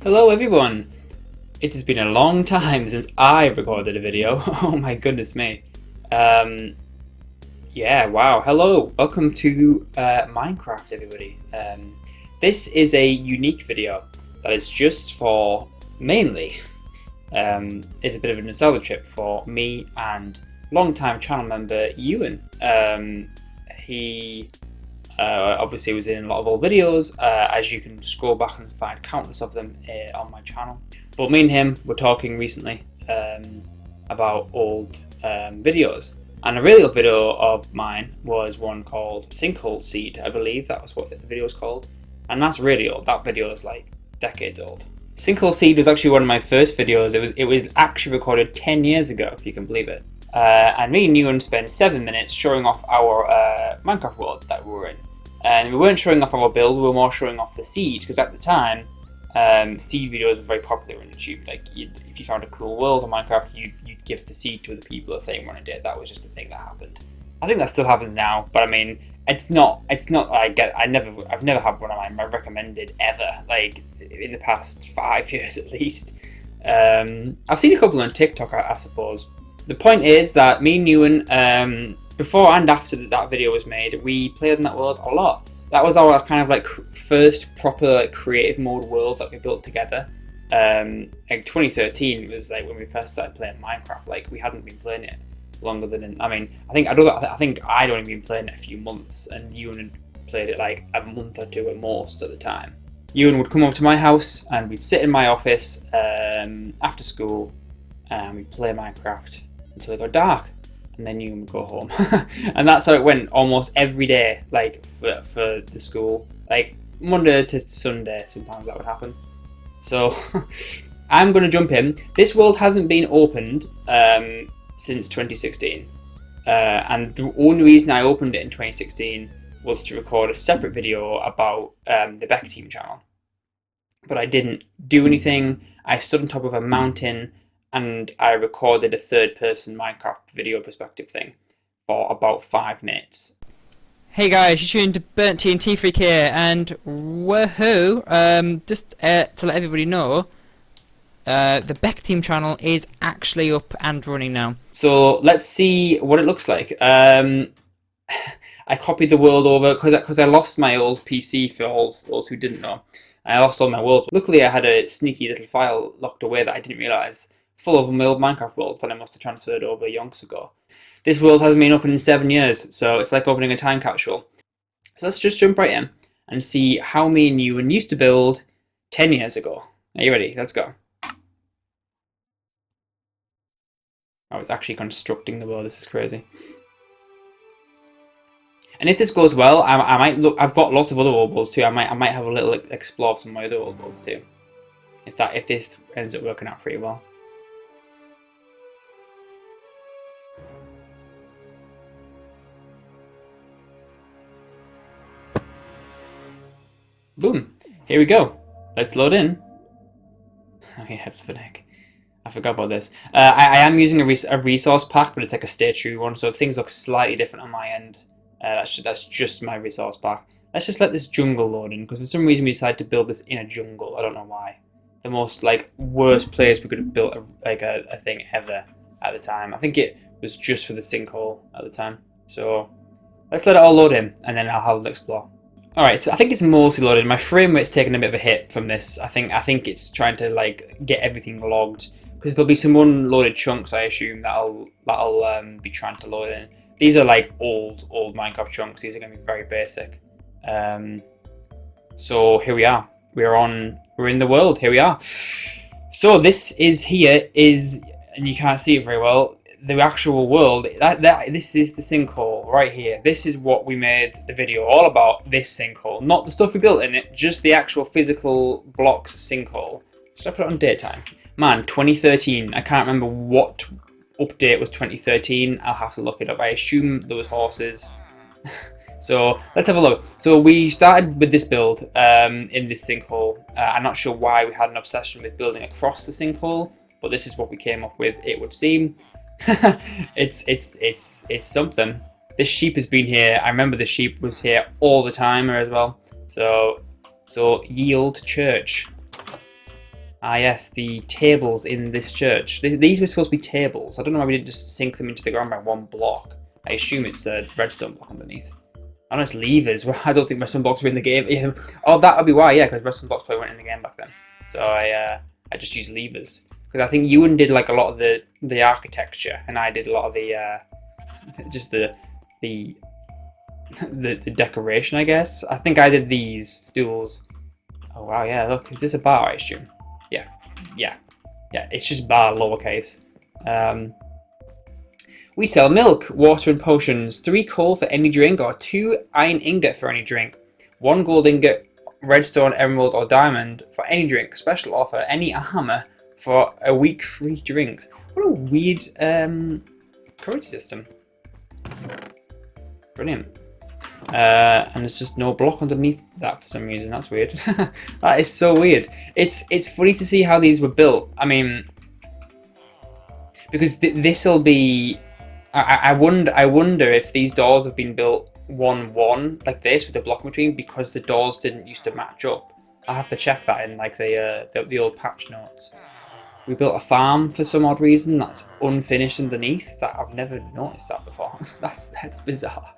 Hello everyone! It has been a long time since I recorded a video. Oh my goodness me. Yeah, wow. Hello, welcome to Minecraft everybody. This is a unique video that is just for, mainly, is a bit of a nostalgia trip for me and long-time channel member Ewan. He obviously was in a lot of old videos, as you can scroll back and find countless of them on my channel. But me and him were talking recently about old videos. And a really old video of mine was one called Sinkhole Seed, I believe that was what the video was called. And that's really old. That video is like decades old. Sinkhole Seed was actually one of my first videos. It was actually recorded 10 years ago, if you can believe it. And me and Ewan spent 7 minutes showing off our Minecraft world that we were in. And we weren't showing off our build, we were more showing off the seed, because at the time, seed videos were very popular on YouTube. Like, if you found a cool world on Minecraft, you'd give the seed to other people if they wanted it. That was just a thing that happened. I think that still happens now, but I mean, it's not like I've never had one of my recommended ever, like in the past 5 years at least. I've seen a couple on TikTok, I suppose. The point is that me and Ewan, before and after that video was made, we played in that world a lot. That was our kind of like first proper like creative mode world that we built together. Like 2013 was like when we first started playing Minecraft. Like we hadn't been playing it longer than, I mean, I think I'd only been playing it a few months, and Ewan had played it like a month or two at most at the time. Ewan would come over to my house and we'd sit in my office after school and we'd play Minecraft until it got dark, and then Ewan would go home. And that's how it went almost every day, like for the school, like Monday to Sunday. Sometimes that would happen. So I'm gonna jump in. This world hasn't been opened since 2016, and the only reason I opened it in 2016 was to record a separate video about the Beck Team channel. But I didn't do anything. I stood on top of a mountain and I recorded a third-person Minecraft video perspective thing for about 5 minutes. Hey guys, you're tuned to BurntTNTFreak here, and woohoo! Just to let everybody know, the Beck Team channel is actually up and running now. So let's see what it looks like. I copied the world over because I lost my old PC, for all those who didn't know. I lost all my worlds. Luckily I had a sneaky little file locked away that I didn't realise, full of my old Minecraft worlds that I must have transferred over yonks ago. This world hasn't been open in 7 years, so it's like opening a time capsule. So let's just jump right in and see how me and Ewan used to build 10 years ago. Are you ready? Let's go. I was actually constructing the world. This is crazy. And if this goes well, I might look. I've got lots of other old worlds too. I might have a little explore of some of my other old worlds too. If this ends up working out pretty well. Boom! Here we go. Let's load in. Oh yeah, for the heck. I forgot about this. I am using a resource pack, but it's like a stay true one, so things look slightly different on my end. That's just my resource pack. Let's just let this jungle load in, because for some reason we decided to build this in a jungle. I don't know why. The most like worst place we could have built a thing ever at the time. I think it was just for the sinkhole at the time. So let's let it all load in, and then I'll have it explore. Alright, so I think it's mostly loaded. My frame rate's taken a bit of a hit from this. I think it's trying to like get everything logged, because there'll be some unloaded chunks, I assume, that'll be trying to load in. These are like old Minecraft chunks. These are going to be very basic. So here we are. We're in the world. Here we are. So this is and you can't see it very well, the actual world. This is the sinkhole right here. This is what we made the video all about. This sinkhole, not the stuff we built in it, just the actual physical blocks sinkhole. Should I put it on daytime? Man, 2013. I can't remember what update was 2013. I'll have to look it up. I assume there was horses. So let's have a look. So we started with this build in this sinkhole. I'm not sure why we had an obsession with building across the sinkhole, but this is what we came up with, it would seem. It's something. This sheep has been here. I remember the sheep was here all the time as well. So ye old church. Ah, yes, the tables in this church. These were supposed to be tables. I don't know why we didn't just sink them into the ground by one block. I assume it's a redstone block underneath. I know it's levers. Well, I don't think redstone blocks were in the game. Yeah. Oh, that would be why, yeah, because redstone blocks probably weren't in the game back then. So I just used levers. Because I think Ewan did like a lot of the architecture, and I did a lot of the just the decoration, I guess. I think I did these stools. Oh wow, yeah, look, is this a bar, I assume? Yeah, it's just bar lowercase. We sell milk, water and potions, 3 coal for any drink or 2 iron ingot for any drink, 1 gold ingot, redstone, emerald or diamond for any drink, special offer, any armor for a week free drinks. What a weird currency system. Brilliant. And there's just no block underneath that for some reason. That's weird. That is so weird. It's funny to see how these were built. I mean, because this'll be. I wonder if these doors have been built 1-1 like this with the block in between because the doors didn't used to match up. I'll have to check that in like the old patch notes. We built a farm for some odd reason that's unfinished underneath. That I've never noticed that before. That's bizarre.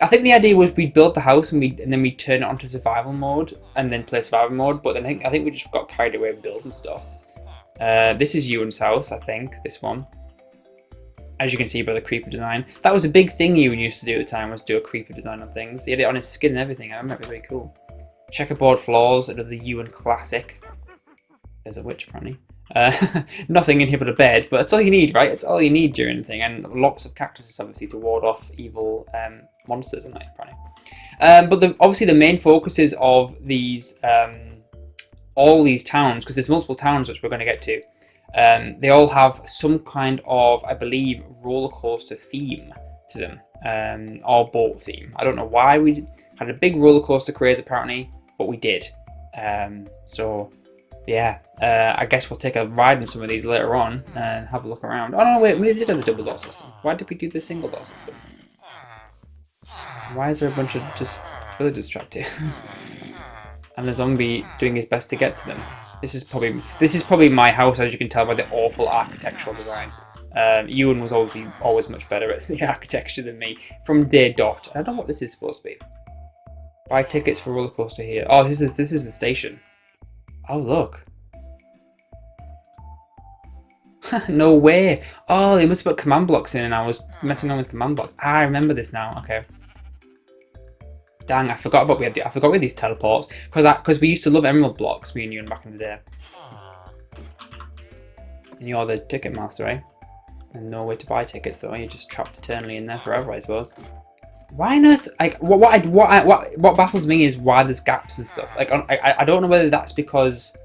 I think the idea was we'd build the house and then we'd turn it onto survival mode and then play survival mode. But then I think we just got carried away with building stuff. This is Ewan's house, I think. This one, as you can see by the creeper design. That was a big thing Ewan used to do at the time, was do a creeper design on things. He had it on his skin and everything. I remember it was very cool. Checkerboard floors, another Ewan classic. There's a witch apparently. Nothing in here but a bed, but that's all you need, right? It's all you need during the thing, and lots of cactuses obviously to ward off evil monsters at night, apparently. But obviously the main focuses of these all these towns, because there's multiple towns which we're going to get to. They all have some kind of, I believe, roller coaster theme to them, or boat theme. I don't know why we had a big roller coaster craze apparently, but we did. So yeah, I guess we'll take a ride in some of these later on and have a look around. Oh no, wait, we did have the double door system. Why did we do the single door system? Why is there a bunch of just villagers trapped here? And the zombie doing his best to get to them. This is probably my house, as you can tell by the awful architectural design. Ewan was always much better at the architecture than me from day dot. I don't know what this is supposed to be. Buy tickets for roller coaster here. Oh, this is the station. Oh look. No way. Oh, they must have put command blocks in, and I was messing around with command blocks. I remember this now. Okay. Dang, I forgot we had these teleports because we used to love emerald blocks, me and Ewan, back in the day. And you're the ticket master, eh? And no way to buy tickets though. You're just trapped eternally in there forever, I suppose. Why on earth? Like, what baffles me is why there's gaps and stuff. Like, I don't know whether that's because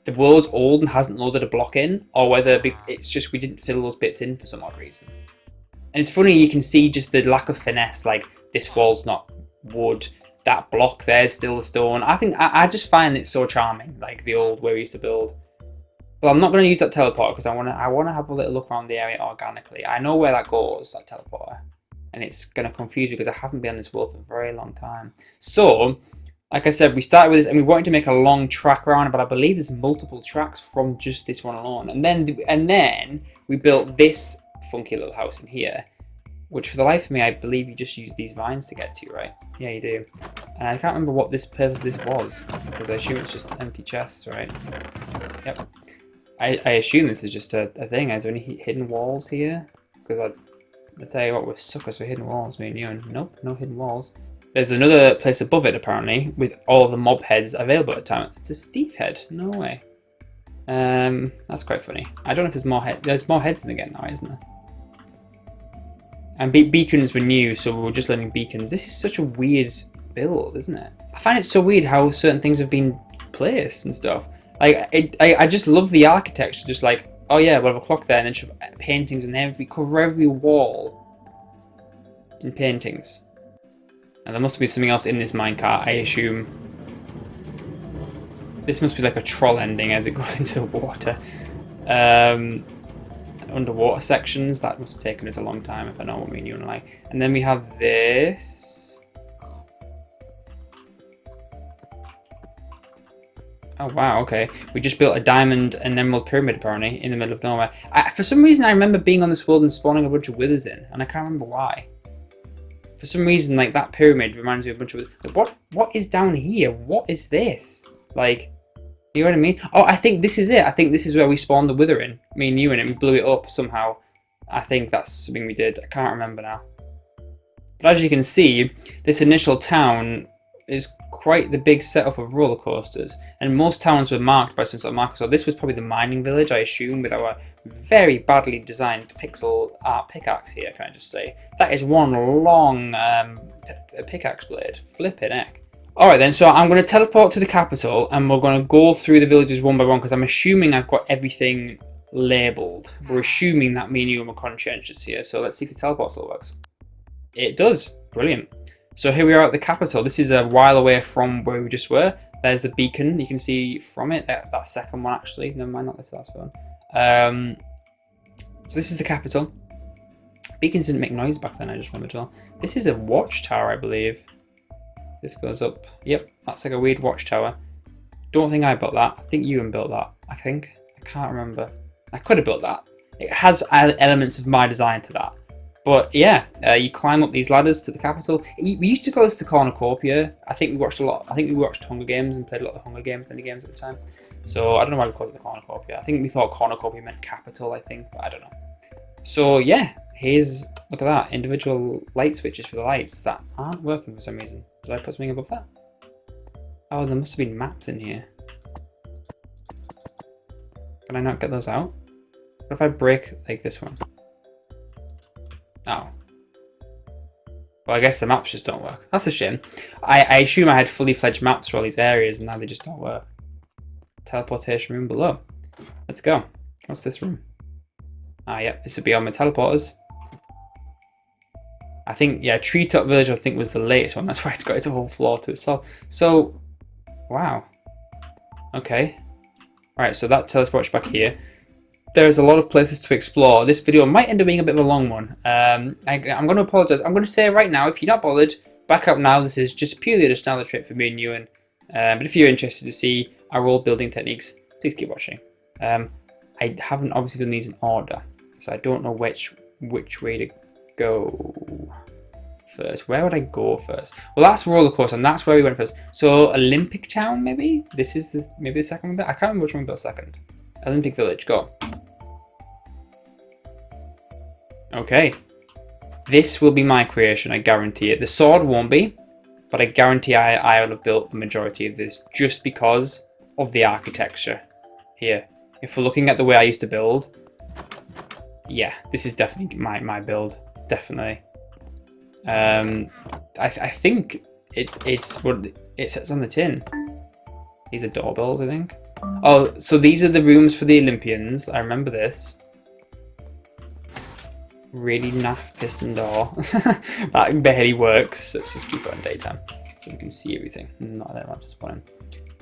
the world's old and hasn't loaded a block in, or whether it's just we didn't fill those bits in for some odd reason. And it's funny, you can see just the lack of finesse. Like, this wall's not wood, that block there's still the stone. I just find it so charming, like the old way we used to build. Well, I'm not going to use that teleporter because I want to have a little look around the area organically. I know where that goes, that teleporter, and it's going to confuse me because I haven't been on this world for a very long time. So, like I said, we started with this and we wanted to make a long track around, but I believe there's multiple tracks from just this one alone. And then we built this funky little house in here, which for the life of me, I believe you just use these vines to get to, right? Yeah, you do. And I can't remember what this purpose of this was, because I assume it's just empty chests, right? Yep. I assume this is just a thing. Is there any hidden walls here? Because I tell you what, we're suckers for hidden walls, me and you. And nope, no hidden walls. There's another place above it, apparently, with all of the mob heads available at the time. It's a Steve head. No way. That's quite funny. I don't know if there's more heads. There's more heads in the game now, isn't there? And beacons were new, so we were just learning beacons. This is such a weird build, isn't it? I find it so weird how certain things have been placed and stuff. Like, I just love the architecture. Just like, oh yeah, we'll have a clock there, and then shove paintings and cover every wall in paintings. And there must be something else in this minecart, I assume. This must be like a troll ending as it goes into the water. Underwater sections, that must have taken us a long time if I know what me and you are like. And then we have this. Oh wow, okay. We just built a diamond and emerald pyramid apparently in the middle of nowhere. For some reason I remember being on this world and spawning a bunch of withers in, and I can't remember why. For some reason, like, that pyramid reminds me of a bunch of... Like, what is down here? What is this? Like, you know what I mean? Oh, I think this is it. I think this is where we spawned the wither in. Me and you in it. We blew it up somehow. I think that's something we did. I can't remember now. But as you can see, this initial town is quite the big setup of roller coasters, and most towns were marked by some sort of marker. So this was probably the mining village, I assume, with our very badly designed pixel art pickaxe here. Can I just say that is one long pickaxe blade? Flipping heck. All right then, so I'm going to teleport to the capital, and we're going to go through the villages one by one because I'm assuming I've got everything labelled. We're assuming that me and you are conscientious here. So let's see if the teleport still works. It does. Brilliant. So here we are at the capital. This is a while away from where we just were. There's the beacon. You can see from it. That second one, actually. Never mind, not this last one. So this is the capital. Beacons didn't make noise back then, I just remembered well. This is a watchtower, I believe. This goes up. Yep, that's like a weird watchtower. Don't think I built that. I think Ewan built that. I can't remember. I could have built that. It has elements of my design to that. But yeah, you climb up these ladders to the capital. We used to go to the cornucopia. I think we watched a lot. I think we watched Hunger Games and played a lot of the Hunger Games mini games at the time. So I don't know why we called it the cornucopia. I think we thought cornucopia meant capital. I think, but I don't know. So yeah, look at that, individual light switches for the lights that aren't working for some reason. Did I put something above that? Oh, there must have been maps in here. Can I not get those out? What if I break like this one? Oh. Well, I guess the maps just don't work. That's a shame. I assume I had fully fledged maps for all these areas and now they just don't work. Teleportation room below. Let's go. What's this room? Ah, yeah, this would be on my teleporters. I think, yeah, Treetop Village I think was the latest one. That's why it's got its whole floor to itself. So, wow. Okay. Right, so that teleports back here. There's a lot of places to explore. This video might end up being a bit of a long one. I'm going to apologise. I'm going to say right now, if you're not bothered, back up now. This is just purely a nostalgia trip for me and Ewan. But if you're interested to see our world building techniques, please keep watching. I haven't obviously done these in order, so I don't know which way to go first. Where would I go first? Well, that's Rollercoaster, and that's where we went first. So Olympic Town, maybe? Maybe the second one. I can't remember which one we built second. Olympic Village, go. Okay. This will be my creation, I guarantee it. The sword won't be, but I guarantee I will have built the majority of this just because of the architecture here. If we're looking at the way I used to build, yeah, this is definitely my build, definitely. I think it's what it says on the tin. These are doorbells, I think. Oh, so these are the rooms for the Olympians. I remember this. Really naff piston door. That barely works. Let's just keep it on daytime so we can see everything. Not that much spawning.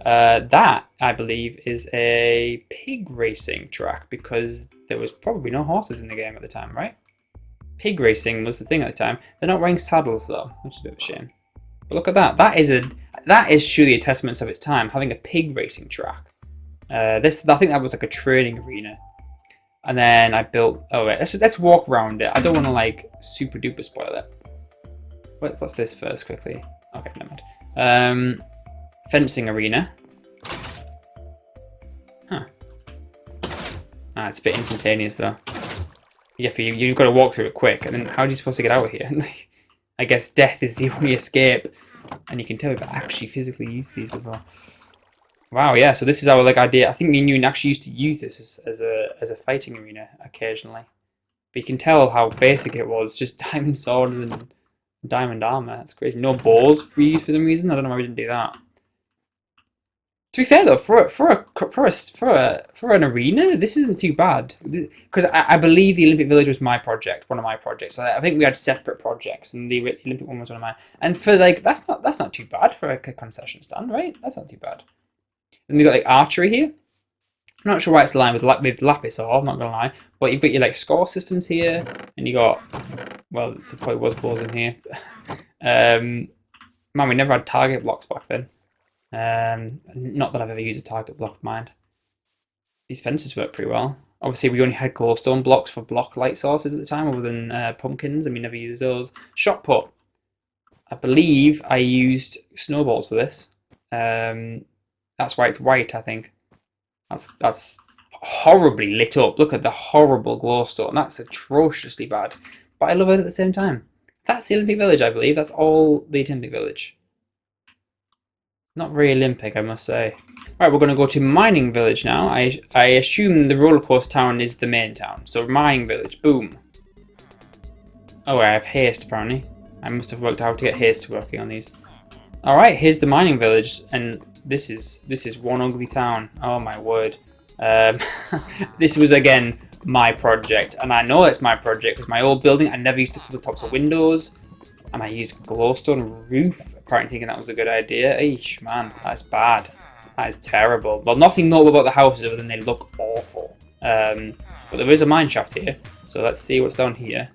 That, I believe, is a pig racing track because there was probably no horses in the game at the time, right? Pig racing was the thing at the time. They're not wearing saddles though, which is a bit of a shame. But look at that. That is truly a testament of its time, having a pig racing track. I think that was like a training arena. And then I built. Oh wait, let's walk around it. I don't want to like super duper spoil it. What's this first, quickly? Okay, never mind. Fencing arena. Huh. Ah, it's a bit instantaneous though. Yeah, for you've got to walk through it quick, and then how are you supposed to get out of here? I guess death is the only escape. And you can tell we've actually physically used these before. Wow, yeah. So this is our idea. I think me and you actually used to use this as a fighting arena occasionally. But you can tell how basic it was. Just diamond swords and diamond armor. That's crazy. No bows for use for some reason. I don't know why we didn't do that. To be fair though, for an arena, this isn't too bad. Because I believe the Olympic Village was my project, one of my projects. I think we had separate projects, and the Olympic one was one of mine. And for that's not too bad for a concession stand, right? That's not too bad. Then we got archery here. I'm not sure why it's aligned with lapis ore, I'm not gonna lie. But you've got your score systems here, and you got, well, there probably was balls in here. Man, we never had target blocks back then. Not that I've ever used a target block mine. These fences work pretty well. Obviously, we only had glowstone blocks for block light sources at the time, other than pumpkins, and we never used those. Shot put. I believe I used snowballs for this. That's why it's white, I think. That's horribly lit up. Look at the horrible glowstone. That's atrociously bad. But I love it at the same time. That's the Olympic Village, I believe. That's all the Olympic Village. Not very Olympic, I must say. Right, we're going to go to Mining Village now. I assume the Rollercoaster Town is the main town. So Mining Village, boom. Oh, I have haste apparently. I must have worked out how to get haste working on these. Alright, here's the Mining Village, and this is one ugly town. Oh my word. This was again my project, and I know it's my project because my old building I never used to cover the tops of windows. And I used glowstone roof, apparently thinking that was a good idea. Eesh, man, that's bad. That is terrible. Well, nothing notable about the houses other than they look awful. But there is a mine shaft here, so let's see what's down here.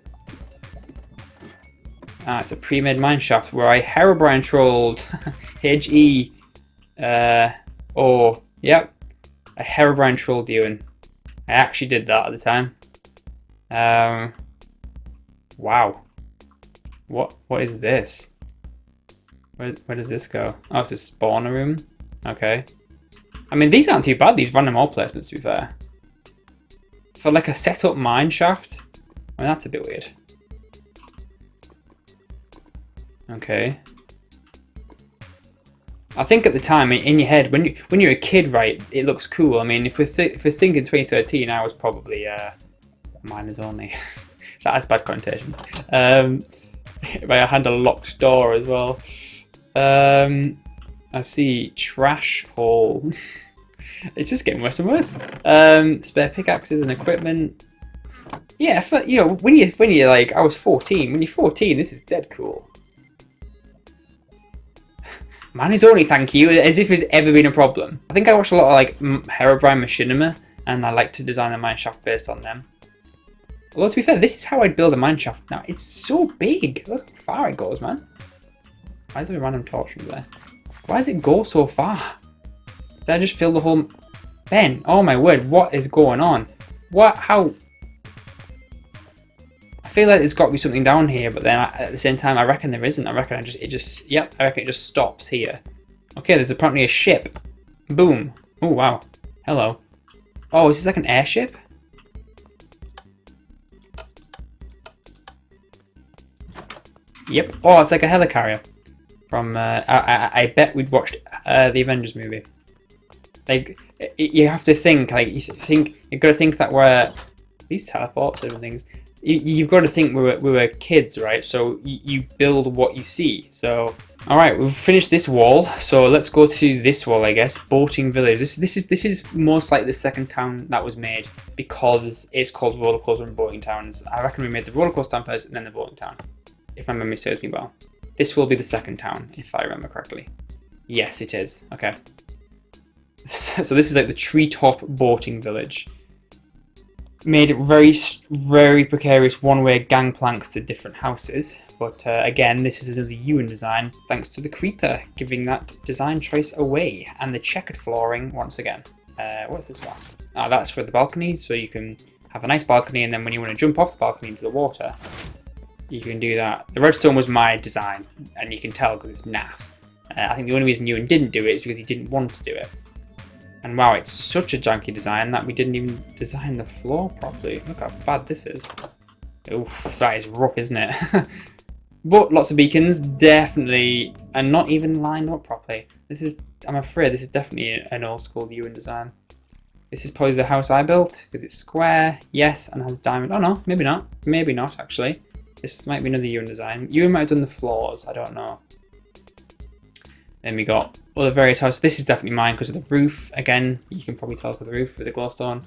Ah, it's a pre-made mine shaft where I Herobrine trolled. H-E. Oh, yep. I Herobrine trolled Ewan. I actually did that at the time. Wow. What is this? Where does this go? Oh, it's a spawner room. Okay. I mean, these aren't too bad, these random ore placements, to be fair. For like a set-up mine shaft? I mean, that's a bit weird. Okay. I think at the time, in your head, when you're a kid, right, it looks cool. I mean, if we're thinking 2013, I was probably miners only. That has bad connotations. I had a locked door as well. I see trash hole. It's just getting worse and worse. Spare pickaxes and equipment. Yeah, for, you know, when you're like, I was 14. When you're 14, this is dead cool. Miners only, thank you, as if it's ever been a problem. I think I watched a lot of like Herobrine Machinima, and I like to design a mine shaft based on them. Although to be fair, this is how I'd build a mine shaft now. It's so big. Look how far it goes, man. Why is there a random torch from there? Why does it go so far? Did I just fill the whole... Ben, oh my word, what is going on? What? How? I feel like there's got to be something down here, but then at the same time, I reckon there isn't. I reckon I reckon it just stops here. Okay, there's apparently a ship. Boom. Oh, wow. Hello. Oh, is this like an airship? Yep. Oh, it's like a helicarrier. From, I bet we'd watched the Avengers movie. Like, you have to think, like, you've got to think that we're... These teleports and things... You've got to think we were kids, right? So you build what you see. So, all right, we've finished this wall. So let's go to this wall, I guess. Boating Village. This is most likely the second town that was made because it's called Rollercoaster and Boating Towns. I reckon we made the Rollercoaster town first and then the Boating Town, if my memory serves me well. This will be the second town, if I remember correctly. Yes, it is. Okay. So this is like the treetop boating village. Made very, very precarious one-way gangplanks to different houses. But again, this is another Ewan design, thanks to the creeper giving that design choice away. And the checkered flooring, once again. What's this one? Ah, that's for the balcony, so you can have a nice balcony, and then when you want to jump off the balcony into the water, you can do that. The redstone was my design, and you can tell because it's naff. I think the only reason Ewan didn't do it is because he didn't want to do it. And wow, it's such a janky design that we didn't even design the floor properly. Look how bad this is. Oof, that is rough, isn't it? But lots of beacons, definitely, and not even lined up properly. This is, I'm afraid, this is definitely an old school Ewan design. This is probably the house I built because it's square, yes, and has diamond. Oh no, maybe not. Maybe not actually. This might be another Ewan design. Ewan might have done the floors, I don't know. Then we got other various houses. This is definitely mine because of the roof. Again, you can probably tell because of the roof with the glowstone.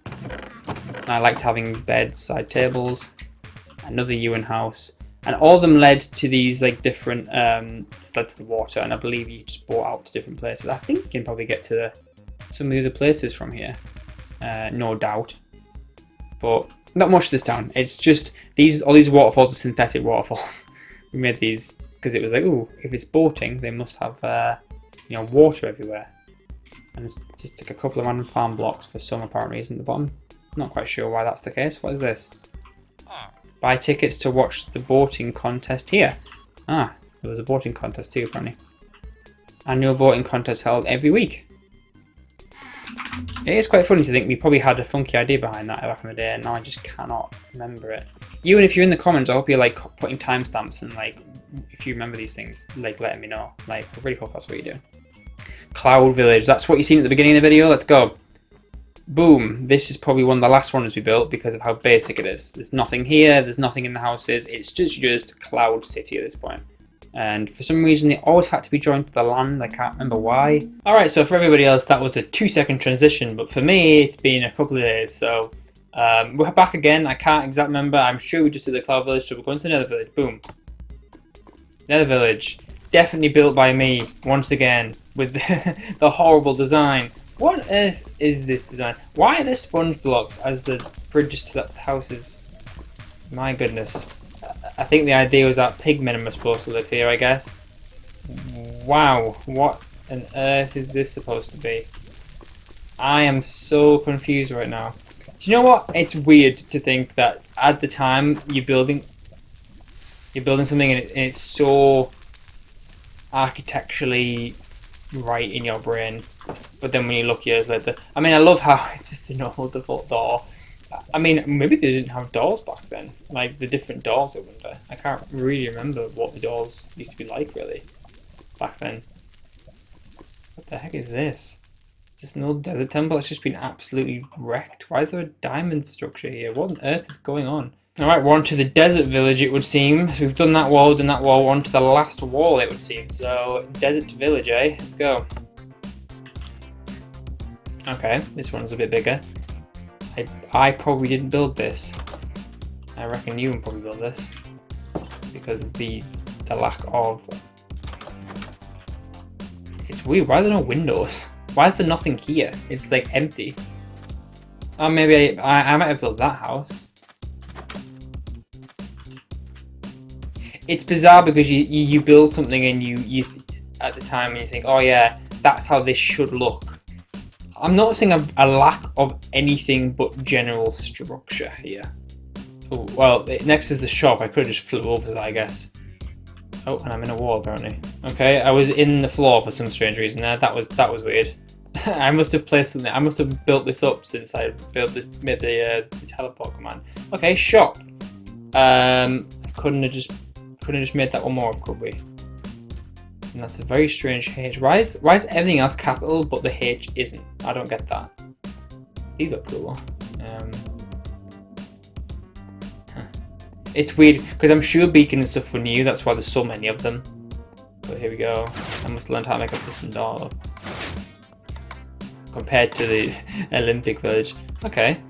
And I liked having bedside tables. Another Ewan house. And all of them led to these like different, led to the water. And I believe you just brought out to different places. I think you can probably get to some of the other places from here. No doubt. But not much this town. It's just all these waterfalls are synthetic waterfalls. We made these because it was like, ooh, if it's boating, they must have, you know, water everywhere. And there's just like a couple of random farm blocks for some apparent reason at the bottom. Not quite sure why that's the case. What is this? Buy tickets to watch the boating contest here. Ah, there was a boating contest too apparently. Annual boating contest held every week. It is quite funny to think we probably had a funky idea behind that back in the day, and now I just cannot remember it. Ewan, if you're in the comments, I hope you're like putting timestamps and like if you remember these things, like letting me know. Like I really hope that's what you're doing. Cloud Village, that's what you seen at the beginning of the video. Let's go. Boom. This is probably one of the last ones we built because of how basic it is. There's nothing here, there's nothing in the houses. It's just Cloud City at this point. And for some reason, they always had to be joined to the land. I can't remember why. Alright, so for everybody else, that was a 2-second transition. But for me, it's been a couple of days. So we're back again. I can't exactly remember. I'm sure we just did the Cloud Village. So we're going to Nether Village. Boom. Nether Village. Definitely built by me, once again, with the horrible design. What on earth is this design? Why are there sponge blocks as the bridges to the houses? My goodness. I think the idea was that pigmen are supposed to live here, I guess. Wow, what on earth is this supposed to be? I am so confused right now. Do you know what? It's weird to think that at the time you're building something and it's so architecturally right in your brain, but then when you look years later, I mean, I love how it's just a normal default door. I mean, maybe they didn't have doors back then, like the different doors. I wonder. I can't really remember what the doors used to be like really back then. What the heck is this? Is this an old desert temple that's just been absolutely wrecked? Why is there a diamond structure here? What on earth is going on? Alright, we're on to the desert village, it would seem. So we've done that wall, we're on to the last wall, it would seem. So, desert village, eh? Let's go. Okay, this one's a bit bigger. I probably didn't build this. I reckon you probably built this. Because of the lack of... It's weird, why are there no windows? Why is there nothing here? It's like empty. Oh, maybe I might have built that house. It's bizarre because you build something and you at the time and you think, oh yeah, that's how this should look. I'm noticing a lack of anything but general structure here. Oh, well, next is the shop. I could have just flew over that, I guess. Oh, and I'm in a wall apparently. Okay, I was in the floor for some strange reason there. That was weird. I must have placed something. I must have built this up since I made the teleport command. Okay, shop. I couldn't have just made that one more up, could we? And that's a very strange H. Why is everything else capital but the H isn't? I don't get that. These are cool. It's weird because I'm sure beacon and stuff were new. That's why there's so many of them. But here we go. I must learn how to make a piston door compared to the Olympic village. Okay,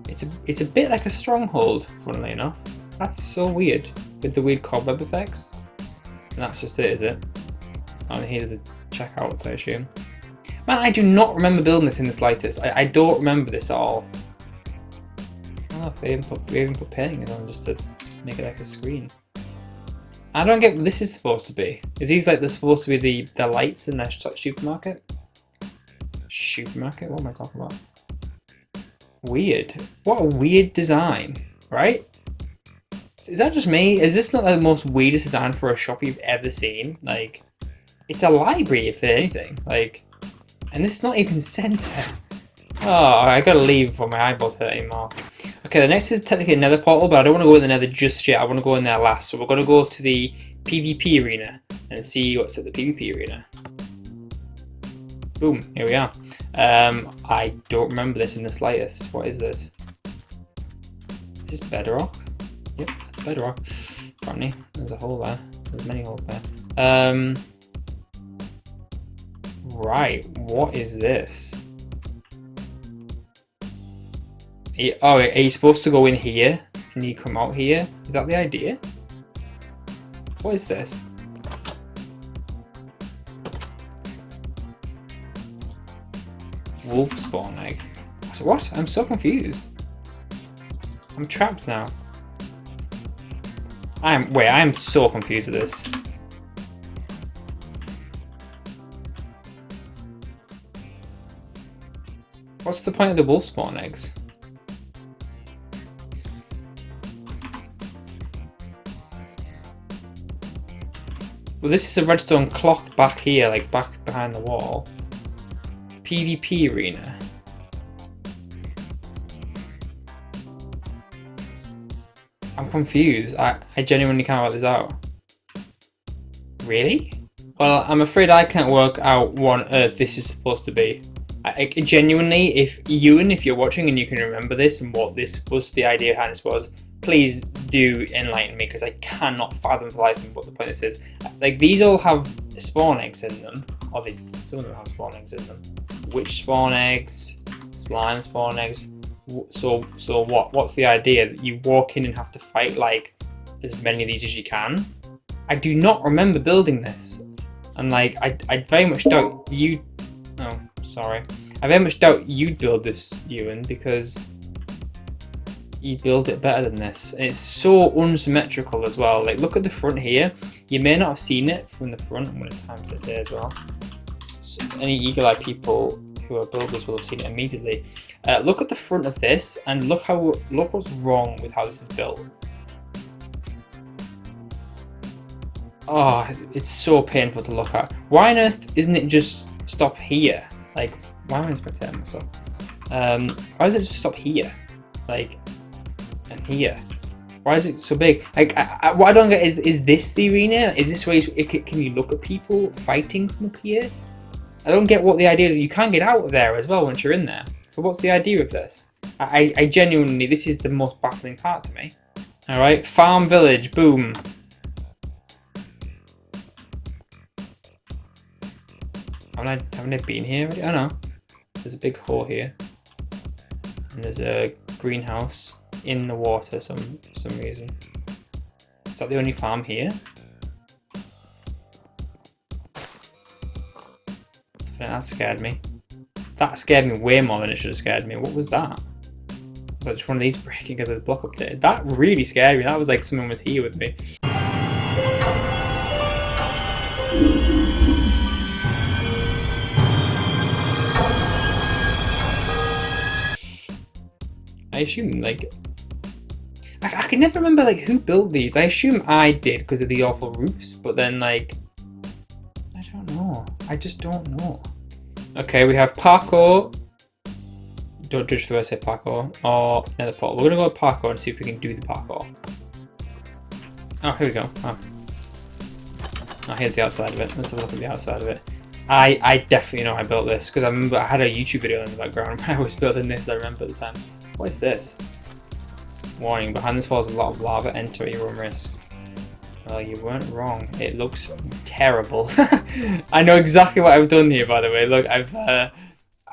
it's a bit like a stronghold, funnily enough. That's so weird with the weird cobweb effects. And that's just it, is it? Oh, and here's the checkouts, I assume. Man, I do not remember building this in the slightest. I don't remember this at all. Oh, they even put paintings on just to make it like a screen. I don't get what this is supposed to be. Is these like they're supposed to be the lights in the supermarket? Supermarket? What am I talking about? Weird. What a weird design, right? Is that just me? Is this not the most weirdest design for a shop you've ever seen? Like, it's a library if anything. Like, and this is not even center. Oh, I gotta leave before my eyeballs hurt anymore. Okay, the next is technically another portal, but I don't want to go in the nether just yet. I want to go in there last. So we're going to go to the PvP arena and see what's at the PvP arena. Boom, here we are. I don't remember this in the slightest. What is this? Is this bedrock? Yep, that's bedrock. Apparently, there's a hole there. There's many holes there. Right, what is this? Oh, are you supposed to go in here and you come out here? Is that the idea? What is this? Wolf spawn egg. What? I'm so confused. I'm trapped now. I am so confused with this. What's the point of the wolf spawn eggs? Well, this is a redstone clock back here, like back behind the wall. PvP arena. I'm confused. I genuinely can't work this out. Really? Well, I'm afraid I can't work out what on earth this is supposed to be. I genuinely, if you're watching and you can remember this and what this was, the idea behind this was, please do enlighten me, because I cannot fathom for life what the point of this is. Like, these all have spawn eggs in them, or some of them have spawn eggs in them. Witch spawn eggs, slime spawn eggs. So what's the idea? That you walk in and have to fight like as many of these as you can? I do not remember building this, and like I very much doubt you. Oh, sorry. I very much doubt you'd build this, Ewan, because you build it better than this. It's so unsymmetrical as well. Like, look at the front here. You may not have seen it from the front. I'm going to times it there as well. So any eagle-eyed people who are builders will have seen it immediately. Look at the front of this, and look what's wrong with how this is built. Oh, it's so painful to look at. Why on earth isn't it just stop here? Like, why am I spectating myself? Why does it just stop here? Like, and here. Why is it so big? Like, what I don't get is this the arena? Is this where can you look at people fighting from up here? I don't get what the idea is. You can't get out of there as well once you're in there. So what's the idea of this? I genuinely, this is the most baffling part to me. All right, farm village, boom. Haven't I been here already? Oh no, there's a big hole here, and there's a greenhouse in the water for some reason. Is that the only farm here? That scared me. That scared me way more than it should have scared me. What was that? Was that just one of these breaking because of the block update? That really scared me. That was like someone was here with me. I assume, like, I can never remember like who built these. I assume I did because of the awful roofs, but then like, I don't know. I just don't know. Okay, we have parkour. Don't judge the way I say parkour. Or nether portal. We're gonna go with parkour and see if we can do the parkour. Oh, here we go. Oh, here's the outside of it. Let's have a look at the outside of it. I definitely know I built this because I remember I had a YouTube video in the background when I was building this. I remember at the time. What is this? Warning: behind this wall is a lot of lava. Enter at your own risk. Well, you weren't wrong. It looks terrible. I know exactly what I've done here, by the way. Look, I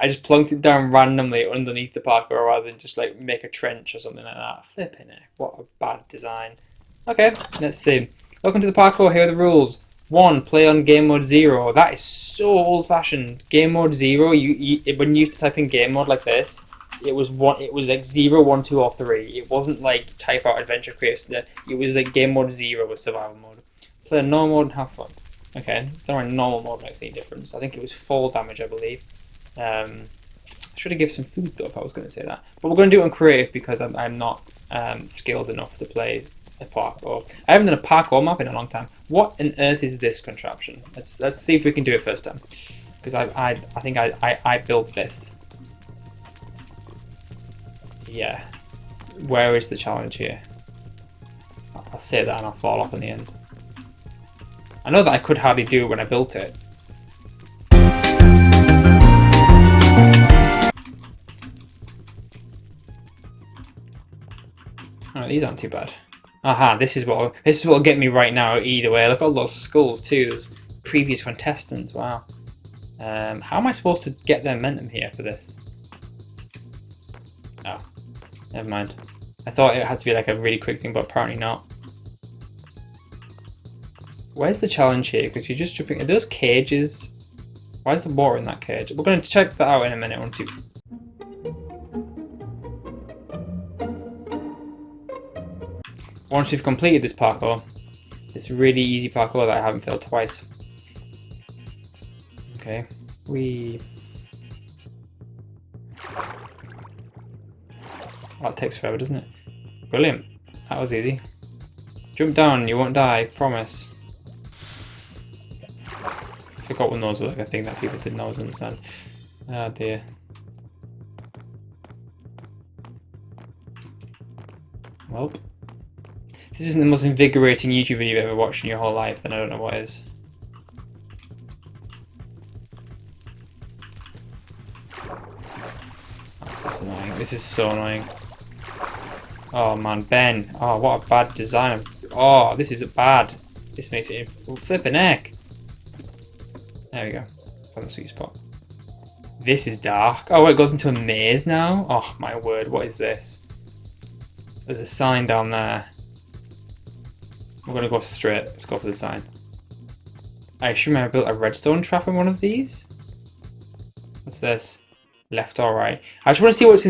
just plunked it down randomly underneath the parkour rather than just like make a trench or something like that. Flipping it. What a bad design. Okay, let's see. Welcome to the parkour. Here are the rules. 1. Play on game mode 0. That is so old-fashioned. Game mode 0. When you used to type in game mode like this, it was like 0, 1, 2, or 3. It wasn't like type out adventure creator. It was like game mode 0 with survival mode. Play normal mode and have fun. Okay, I don't know why normal mode makes any difference. I think it was fall damage, I believe. I should have given some food though if I was going to say that. But we're going to do it on creative because I'm not skilled enough to play a parkour. I haven't done a parkour map in a long time. What on earth is this contraption? Let's see if we can do it first time. Because I think I built this. Yeah. Where is the challenge here? I'll say that and I'll fall off in the end. I know that I could hardly do it when I built it. Alright, these aren't too bad. Aha, this is what'll get me right now either way. Look at all those skulls too. There's previous contestants, wow. How am I supposed to get their momentum here for this? Oh, never mind. I thought it had to be like a really quick thing, but apparently not. Where's the challenge here? Because you're just jumping. Are those cages? Why is the water in that cage? We're going to check that out in a minute. Once we've completed this parkour, this really easy parkour that I haven't failed twice. Okay, That takes forever, doesn't it? Brilliant. That was easy. Jump down, you won't die, promise. I forgot what those were like a thing that people didn't always understand. Oh dear. Well, if this isn't the most invigorating YouTube video you've ever watched in your whole life, then I don't know what is. This is annoying. This is so annoying. Oh man, Ben. Oh, what a bad design. Oh, this is bad. This makes it flipping heck. There we go. Found the sweet spot. This is dark. Oh, it goes into a maze now? Oh my word, what is this? There's a sign down there. We're gonna go straight. Let's go for the sign. I assume I built a redstone trap in one of these. What's this? Left or right? I just want to see what's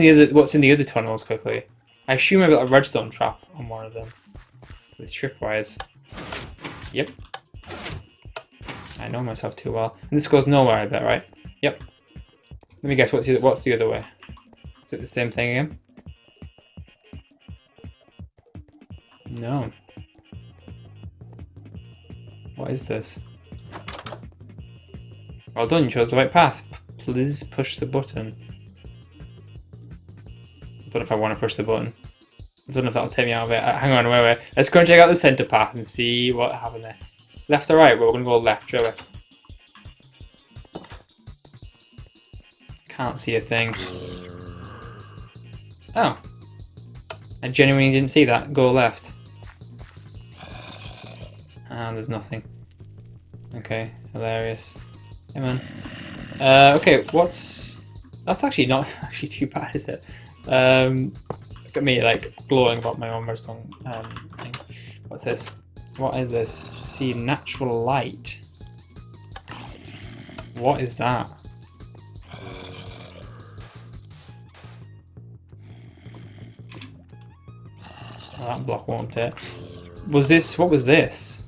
in the other tunnels quickly. I assume I built a redstone trap on one of them with tripwires. Yep. I know myself too well. And this goes nowhere, I bet, right? Yep. Let me guess. What's the other way? Is it the same thing again? No. What is this? Well done, you chose the right path. Please push the button. I don't know if I want to push the button. I don't know if that'll take me out of it. Hang on, wait. Let's go and check out the center path and see what happened there. Left or right? Well, we're going to go left, shall we? Can't see a thing. Oh. I genuinely didn't see that. Go left. Ah, there's nothing. Okay, hilarious. Hey man. Okay, that's actually not actually too bad, is it? Look at me like glowing about my own redstone thing. What's this? What is this? I see natural light. What is that? Oh, that block won't it? What was this? What was this?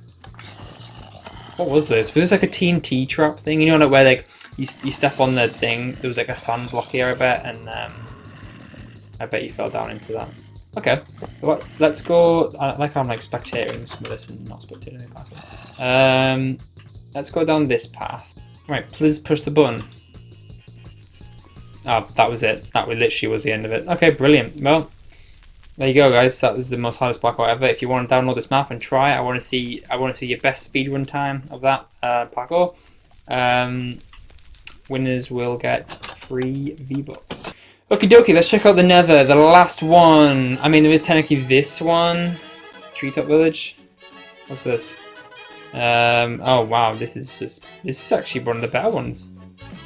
Was this like a TNT trap thing? You know, like where like you step on the thing. There was like a sand block here, I bet, and I bet you fell down into that. Okay, let's go. Like I'm like spectating some of this and not spectating the path. Let's go down this path. Right, please push the button. Oh, that was it. That literally was the end of it. Okay, brilliant. Well, there you go, guys. That was the most hardest parkour ever. If you want to download this map and try it, I want to see your best speedrun time of that parkour. Winners will get free V-Bucks. Okie dokie, let's check out the Nether, the last one. I mean, there is technically this one. Treetop Village. What's this? Oh wow, this is actually one of the better ones.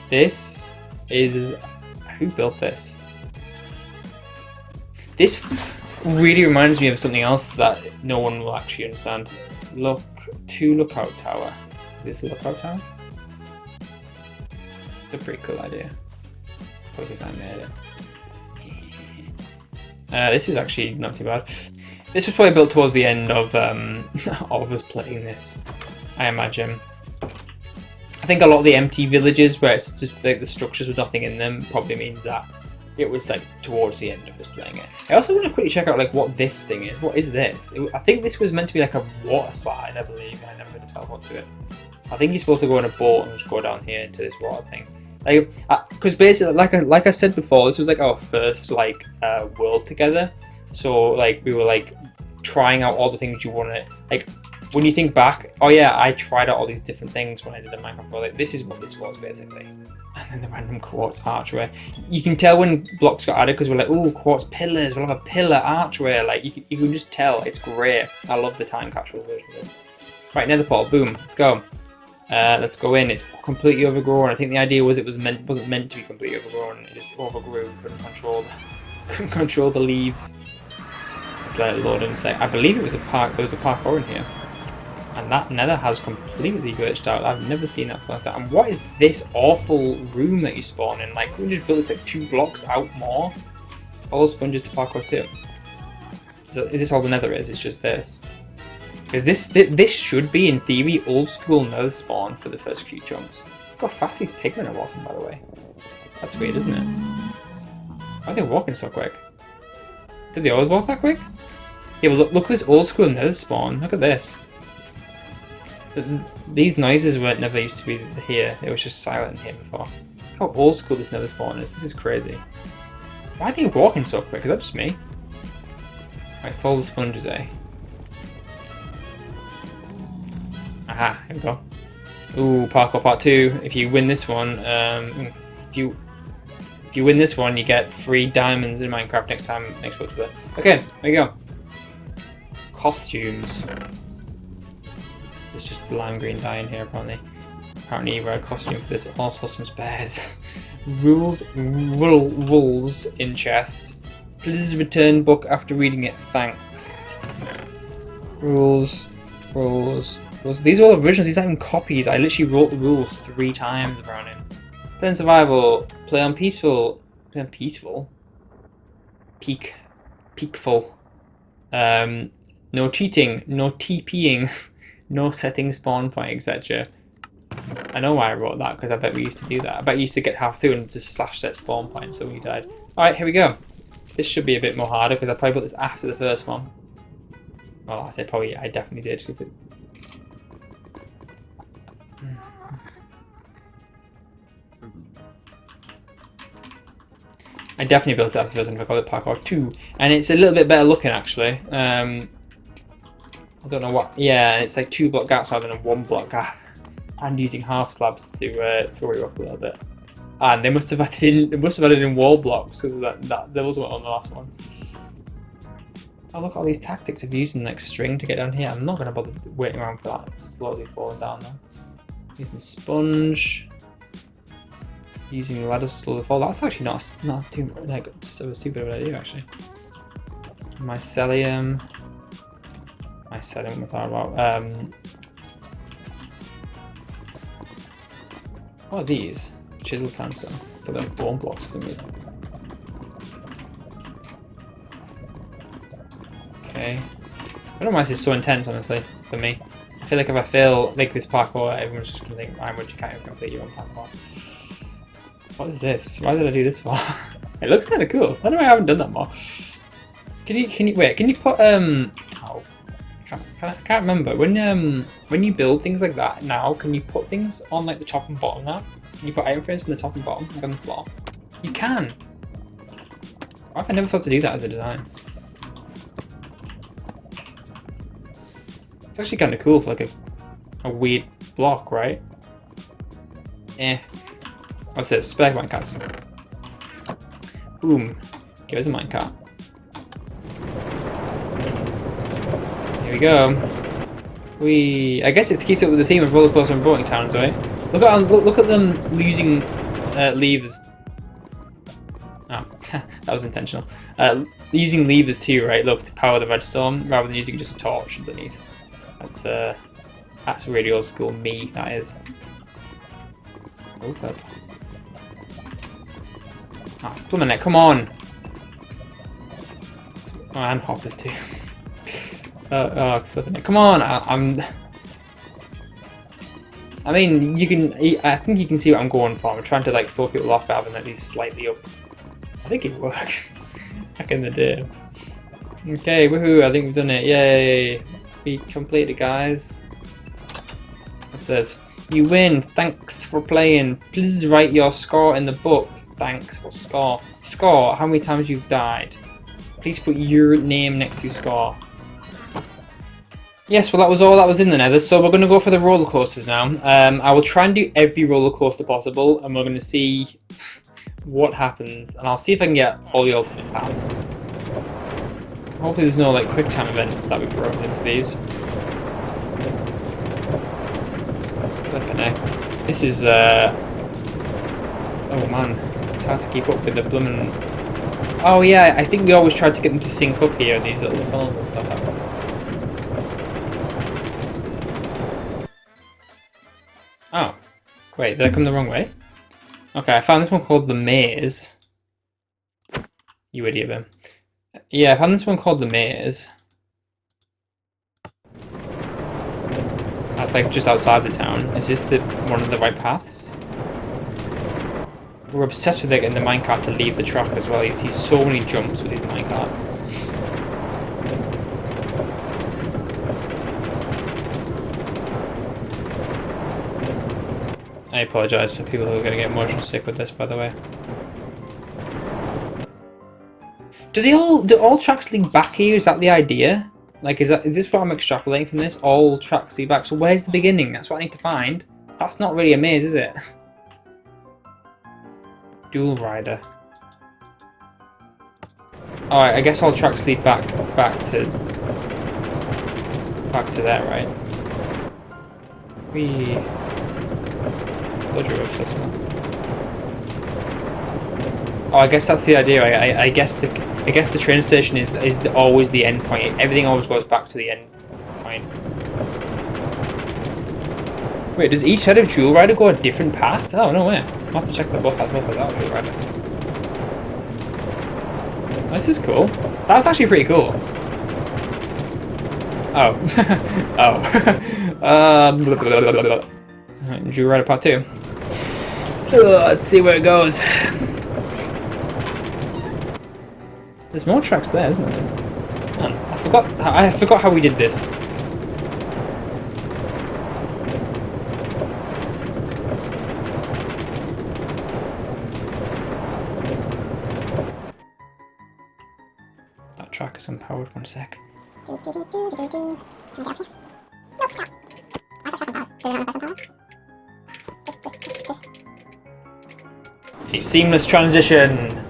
This is, who built this? This really reminds me of something else that no one will actually understand. Lookout Tower. Is this a lookout tower? It's a pretty cool idea. Probably because I made it. This is actually not too bad. This was probably built towards the end of us playing this, I imagine. I think a lot of the empty villages where it's just like the structures with nothing in them probably means that it was like towards the end of us playing it. I also want to quickly check out like what this thing is. What is this? I think this was meant to be like a water slide, I believe, and I never been teleport to it. I think you're supposed to go on a boat and just go down here into this water thing. Like, because basically, like I said before, this was like our first like world together. So like we were like trying out all the things you want to like. When you think back, oh yeah, I tried out all these different things when I did the Minecraft world. Like, this is what this was basically. And then the random quartz archway. You can tell when blocks got added because we're like, oh, quartz pillars. We'll have a pillar archway. Like you can just tell. It's great. I love the time capsule version of this. Right, nether portal. Boom. Let's go. Let's go in. It's completely overgrown. I think the idea was wasn't meant to be completely overgrown. It just overgrew. Couldn't control the leaves. Let's let it load in. Say, I believe it was a park. There was a parkour in here, and that nether has completely glitched out. I've never seen that first time. And what is this awful room that you spawn in? Like, we just built this like 2 blocks out more. All those sponges to parkour too. So is this all the nether is? It's just this. Because this should be, in theory, old school nether spawn for the first few chunks. Look how fast these pigmen are walking, by the way. That's weird, isn't it? Why are they walking so quick? Did they always walk that quick? Yeah, but look at this old school nether spawn. Look at this. These noises weren't never used to be here. It was just silent here before. Look how old school this nether spawn is. This is crazy. Why are they walking so quick? Is that just me? Right, follow the sponges, eh? Aha, here we go. Ooh, parkour part 2. If you win this one, if you win this one, you get 3 diamonds in Minecraft next book split. Okay, there you go. Costumes. There's just lime green dye in here apparently. Apparently you wear a costume for this. Also some spares. Rules in chest. Please return book after reading it. Thanks. Rules. These are all originals. These aren't even copies. I literally wrote the rules 3 times around him. Play on survival. Play on peaceful. Play on peaceful. Peakful. No cheating. No TPing. No setting spawn point, etc. I know why I wrote that, because I bet we used to do that. I bet you used to get half through and just slash set spawn point so when you died. Alright, here we go. This should be a bit more harder because I probably put this after the first one. Well, I say probably, I definitely did. I definitely built it after the first one. I call it parkour 2, and it's a little bit better looking actually. I don't know what. Yeah, it's like 2 block gaps rather than a 1 block gap, and using half slabs to throw you up a little bit. And they must have added in wall blocks because that there was one on the last one. Oh, look at all these tactics of using like string to get down here. I'm not going to bother waiting around for that. Slowly falling down though. Using sponge. Using ladders to slowly fall. That's actually not too like so stupid of an idea actually. Mycelium. Mycelium. What am I talking about? What are these? Chisel sandstone for the bone blocks for some reason. Okay. I don't know why this is so intense, honestly, for me. I feel like if I fail like this parkour, everyone's just gonna think, "Ryan, you can't even complete your own parkour." What is this? Why did I do this for? It looks kind of cool. Why do I haven't done that more? Can you wait? Can you put oh, I can't remember when you build things like that now. Can you put things on like the top and bottom now? Can you put item frames on the top and bottom, like on the floor? You can. Why have I never thought to do that as a design? It's actually kind of cool for like a weird block, right? Eh. What's this? Spare minecarts. Boom. Give us a minecart. Here we go. I guess it keeps up with the theme of Rollercoaster and Boating Towns, right? Look at them using levers. Oh, that was intentional. Using levers too, right? Look, to power the redstone rather than using just a torch underneath. That's really old school me. That is. Over. Ah, Plummet, come on! Oh, and hoppers too. Come on! I mean, you can. I think you can see what I'm going for. I'm trying to like throw people off by having at least slightly up. I think it works. Back in the day. Okay, woohoo! I think we've done it. Yay! We completed, guys. It says, "You win. Thanks for playing. Please write your score in the book." Thanks. What score? Score. How many times you've died? Please put your name next to score. Yes, well that was all that was in the nether, so we're going to go for the roller coasters now. I will try and do every roller coaster possible, and we're going to see what happens, and I'll see if I can get all the alternate paths. Hopefully there's no like quick time events that we brought into these. Flippin' heck. This is oh man, it's hard to keep up with the bloomin'. Oh yeah, I think we always tried to get them to sync up here, these little tunnels and stuff. That was... Oh, wait, did I come the wrong way? Okay, I found this one called the Maze. You idiot, Ben. Yeah, I found this one called the Maze. That's like just outside the town. Is this one of the right paths? We're obsessed with getting the minecart to leave the track as well. You see so many jumps with these minecarts. I apologise for people who are going to get motion sick with this, by the way. Do all tracks lead back here? Is that the idea? Like, is this what I'm extrapolating from this? All tracks lead back. So where's the beginning? That's what I need to find. That's not really a maze, is it? Dual rider. Alright, I guess all tracks lead back to there, right? Oh, I guess that's the idea. I guess the train station is always the end point. Everything always goes back to the end point. Wait, does each side of Dual Rider go a different path? Oh no way. I'll have to check that both like that with Dual Rider. This is cool. That's actually pretty cool. Oh. Oh. Dual Rider Part 2. Let's see where it goes. There's more tracks there, isn't there? Man, I forgot how we did this. That track is unpowered. 1 sec. A seamless transition.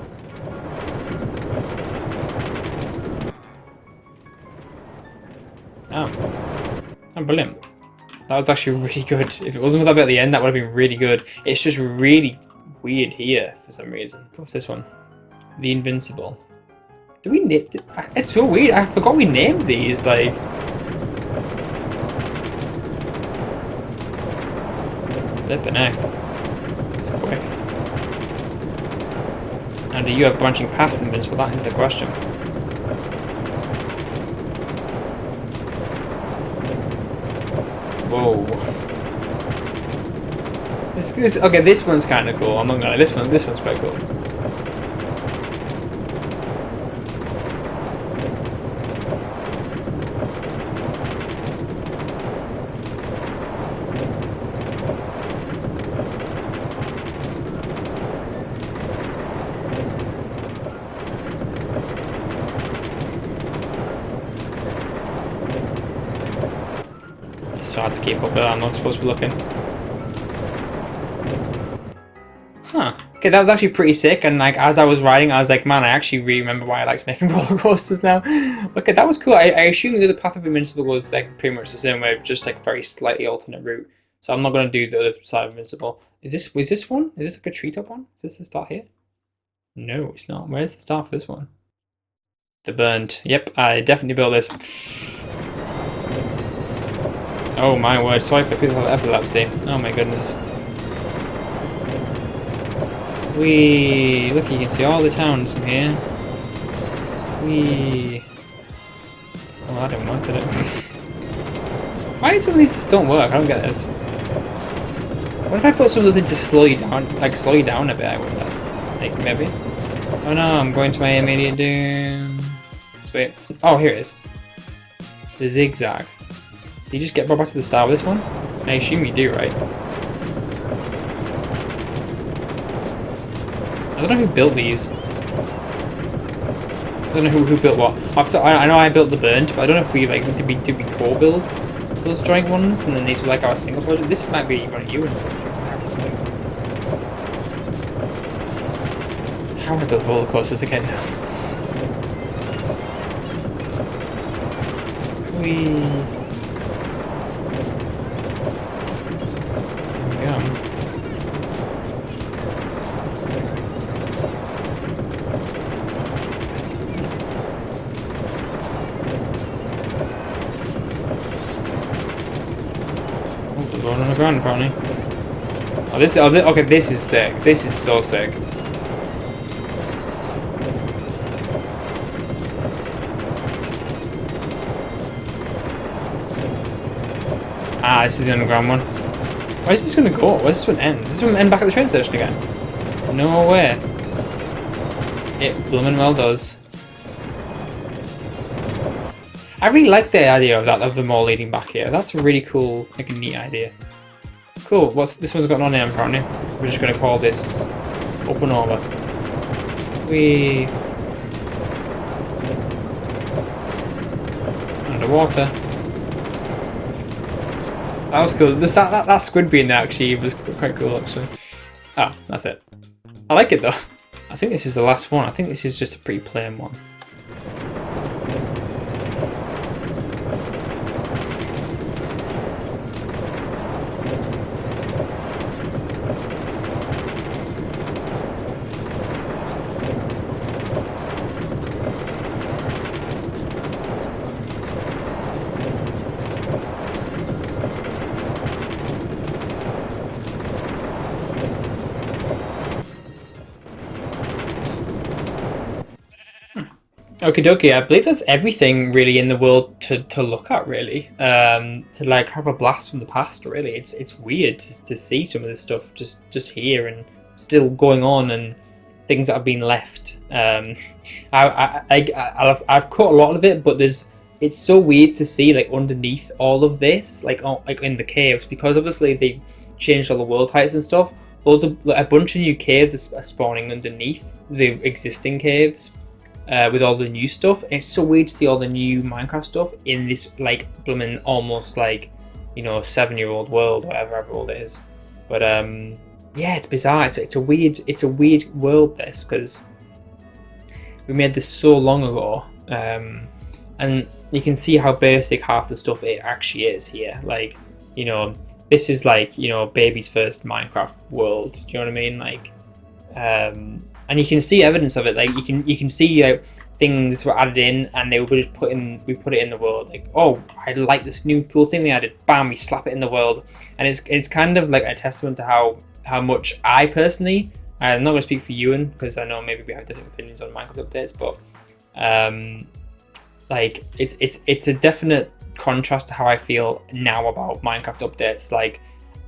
Oh, brilliant. That was actually really good. If it wasn't for that bit at the end, that would have been really good. It's just really weird here for some reason. What's this one? The Invincible. Do we name? It's so weird. I forgot we named these. Like, flipping heck. This is quick. And do you have branching paths Invincible? That is the question. Whoa. Okay, this one's kind of cool. I'm not gonna lie. This one's quite cool. It's so hard to keep up with that. I'm not supposed to be looking. Huh. Okay, that was actually pretty sick, and like as I was riding, I was like, man, I actually really remember why I liked making roller coasters now. Okay, that was cool. I assume the other path of Invincible was like pretty much the same way, just like very slightly alternate route. So I'm not gonna do the other side of Invincible. Was this one? Is this like a treetop one? Is this the start here? No, it's not. Where's the start for this one? The Burnt. Yep, I definitely built this. Oh my word, sorry for people who have epilepsy. Oh my goodness. Whee! Look, you can see all the towns from here. Whee! Oh, that didn't work, did it? Why do some of these just don't work? I don't get this. What if I put some of those in to slow you down? Like, slow you down a bit, I wonder. Like, maybe? Oh no, I'm going to my immediate doom. Sweet. Oh, here it is. The zigzag. Do you just get brought back to the start with this one? I assume you do, right? I don't know who built these. I don't know who built what. I know I built the Burnt, but I don't know if we like did we co-build those joint ones, and then these were like our single project. This might be one of Ewan's. How would I build roller coasters again now? Whee. There we go. Going on the ground apparently. Okay, this is sick. This is so sick. Ah, this is the underground one. Where is this gonna go? Where's this one end? Does this one end back at the train station again? No way. It blooming well does. I really like the idea of that, of them all leading back here. That's a really cool, like a neat idea. Cool. What's this one's got no name apparently. We're just gonna call this up and over. We underwater. That was cool. That squid being there actually was quite cool actually. Ah, that's it. I like it though. I think this is the last one. I think this is just a pretty plain one. Okie dokie, I believe that's everything really in the world to look at really. To like have a blast from the past really. It's weird to see some of this stuff just here and still going on and things that have been left. I've cut a lot of it, but it's so weird to see like underneath all of this, like in the caves, because obviously they changed all the world heights and stuff. A bunch of new caves are spawning underneath the existing caves. With all the new stuff, and it's so weird to see all the new Minecraft stuff in this like blooming almost like 7-year-old world, whatever old it is. But yeah, it's bizarre. It's a weird world this, because we made this so long ago, and you can see how basic half the stuff it actually is here. Like this is like baby's first Minecraft world. Do you know what I mean? Like and you can see evidence of it. Like you can see things were added in, and they were just we put it in the world. Like, oh, I like this new cool thing they added. Bam, we slap it in the world, and it's kind of like a testament to how much I personally. I'm not going to speak for Ewan because I know maybe we have different opinions on Minecraft updates, but like it's a definite contrast to how I feel now about Minecraft updates. Like,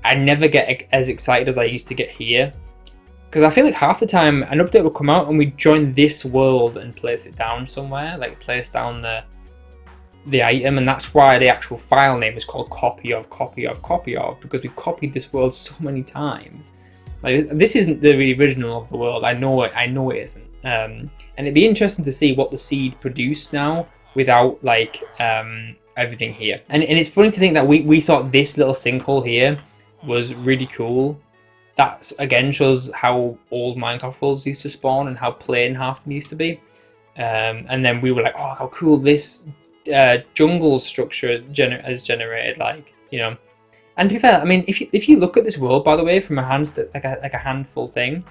I never get as excited as I used to get here. Because I feel like half the time an update will come out and we join this world and place it down somewhere, like place down the item, and that's why the actual file name is called copy of, because we've copied this world so many times. Like, this isn't the original of the world. I know it isn't. And it'd be interesting to see what the seed produced now without like everything here. And it's funny to think that we thought this little sinkhole here was really cool. That again shows how old Minecraft worlds used to spawn and how plain half of them used to be. And then we were like, oh, how cool this jungle structure has generated, like, And to be fair, I mean, if you look at this world, by the way, from a handful thing,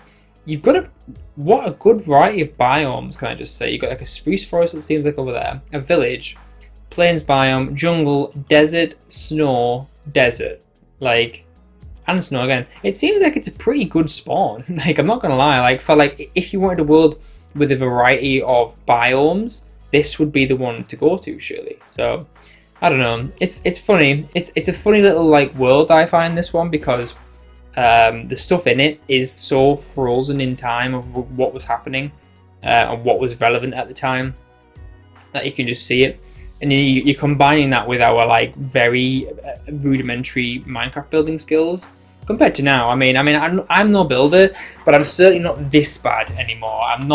you've got what a good variety of biomes, can I just say? You've got like a spruce forest, it seems like over there, a village, plains biome, jungle, desert, snow, desert, like. And snow again. It seems like it's a pretty good spawn. Like, I'm not gonna lie. Like, for like, if you wanted a world with a variety of biomes, this would be the one to go to, surely. So, I don't know. It's funny. It's a funny little like world I find, this one, because the stuff in it is so frozen in time of what was happening and what was relevant at the time that you can just see it. And you're combining that with our like very rudimentary Minecraft building skills compared to now. I mean, I'm no builder, but I'm certainly not this bad anymore. I'm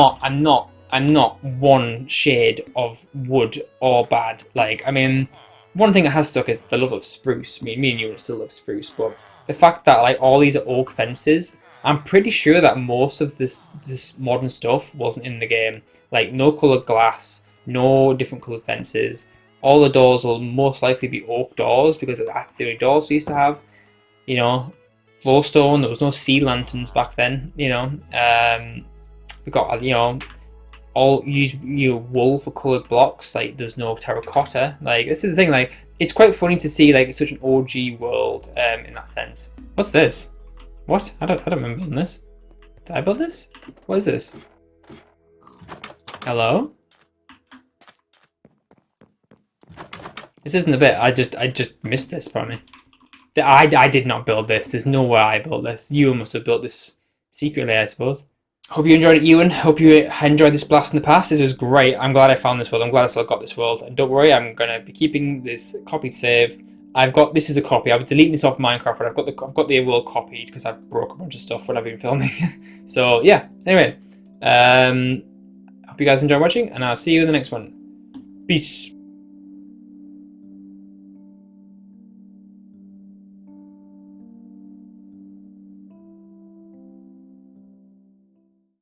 not one shade of wood or bad. Like, I mean, one thing that has stuck is the love of spruce. Me and you still love spruce, but the fact that like all these are oak fences, I'm pretty sure that most of this modern stuff wasn't in the game. Like, no coloured glass. No different coloured fences. All the doors will most likely be oak doors because that's the only doors we used to have. Glowstone. There was no sea lanterns back then. We got all use wool for coloured blocks. Like, there's no terracotta. Like, this is the thing. Like, it's quite funny to see like such an OG world in that sense. What's this? What? I don't remember building this. Did I build this? What is this? Hello? This isn't a bit. I just missed this, probably. I did not build this. There's no way I built this. You must have built this secretly, I suppose. Hope you enjoyed it, Ewan. Hope you enjoyed this blast in the past. This was great. I'm glad I found this world. I'm glad I still got this world. And don't worry, I'm going to be keeping this copied save. This is a copy. I'll be deleting this off Minecraft, but I've got the world copied because I've broke a bunch of stuff when I've been filming. So yeah, anyway. Hope you guys enjoy watching, and I'll see you in the next one. Peace.